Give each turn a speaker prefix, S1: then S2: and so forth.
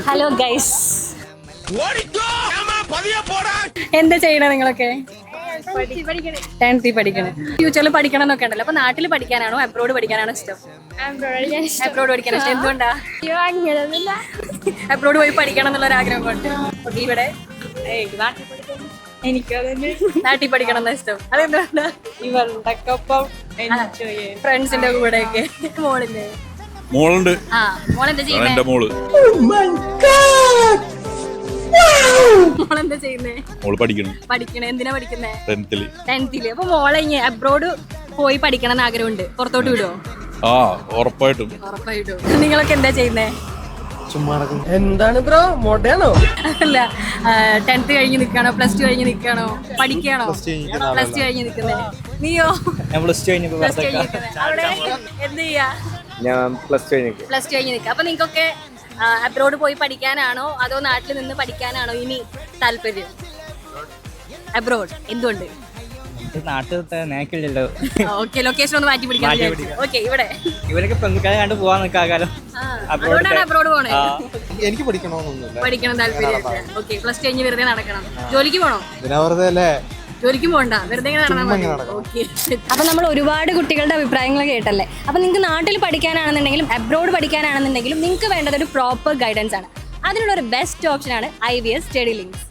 S1: Hello guys, എന്താ ചെയ്യണ നിങ്ങളൊക്കെ? 10th പഠിക്കണേ. ഫ്യൂച്ചറിൽ പഠിക്കണം എന്നൊക്കെ ഉണ്ടല്ലോ. അപ്പൊ നാട്ടിൽ പഠിക്കാനാണോ അബ്രോഡ് പഠിക്കാനാണോ ഇഷ്ടം? അബ്രോഡ് പഠിക്കാൻ ഇഷ്ടം. എന്തുകൊണ്ടാ? അബ്രോഡ് പോയി പഠിക്കണം എന്നുള്ള ഒരു ആഗ്രഹം കൊണ്ട്. ഇവിടെ നാട്ടിൽ പഠിക്കണം എന്നാ ഇഷ്ടം. അതെന്തുകൊണ്ടാ? ഫ്രണ്ട്സിന്റെ കൂടെ ഒക്കെ. മോളുണ്ട്. ആ, മോളെന്താ ചെയ്യുന്നത്? മോളെന്താ ചെയ്യുന്നേ? മോള് പഠിക്കണേ. എന്തിനാ പഠിക്കുന്നേ? 10th. അപ്പൊ മോളെ അബ്രോഡ് പോയി പഠിക്കണം എന്ന് ആഗ്രഹമുണ്ട്. പുറത്തോട്ട് വിടുവോ?
S2: ആ, ഉറപ്പായിട്ടും.
S1: നിങ്ങളൊക്കെ എന്താ ചെയ്യുന്നേ?
S3: എന്താണ് ബ്രോ, മോഡേണോ?
S1: അല്ല, 10th കഴിഞ്ഞ് നിൽക്കണോ, +2 കഴിഞ്ഞ് നിൽക്കണോ, പഠിക്കണോ? +2 കഴിഞ്ഞ് നിൽക്കുന്നേ. നീയോ?
S3: ഞാൻ +2
S1: അവിടെ എന്ത് ചെയ്യാ?
S3: ഞാൻ +2
S1: കഴിഞ്ഞ് നിൽക്കുക. അപ്പൊ നിങ്ങൾക്കൊക്കെ അബ്രോഡ് പോയി പഠിക്കാനാണോ അതോ നാട്ടിൽ നിന്ന് പഠിക്കാനാണോ ഇനി താല്പര്യം? അബ്രോഡ്. എന്തുകൊണ്ട്?
S3: നാട്ടിലത്തെ നേക്കില്ലല്ലോ.
S1: ഓക്കെ, ലൊക്കേഷൻ ഒന്ന് മാറ്റി പിടിക്കാൻ. ഓക്കെ, ഇവിടെ
S3: ഇവരൊക്കെ പെൺകുട്ടികളെ കണ്ട് പോവാൻ നിൽക്കാകാലം.
S1: അതുകൊണ്ടാണ് അബ്രോഡ് പോണേ.
S3: എനിക്ക് പഠിക്കണമെന്നൊന്നുമില്ല.
S1: പഠിക്കണം താല്പര്യം. ഓക്കെ, +2 കഴിഞ്ഞ് വെറുതെ നടക്കണം. ജോലിക്ക് പോണോ? ജോലിക്കും പോണ്ട, വെറുതെ നടന്നാൽ മതി. ഓക്കെ. അപ്പൊ നമ്മൾ ഒരുപാട് കുട്ടികളുടെ അഭിപ്രായങ്ങൾ കേട്ടല്ലേ. അപ്പൊ നിങ്ങൾക്ക് നാട്ടിൽ പഠിക്കാനാണെന്നുണ്ടെങ്കിലും അബ്രോഡ് പഠിക്കാനാണെന്നുണ്ടെങ്കിലും നിങ്ങൾക്ക് വേണ്ടത് ഒരു പ്രോപ്പർ ഗൈഡൻസ് ആണ്. അതിനുള്ള ഒരു ബെസ്റ്റ് ഓപ്ഷൻ ആണ് IVS സ്റ്റഡി ലിങ്ക്സ്.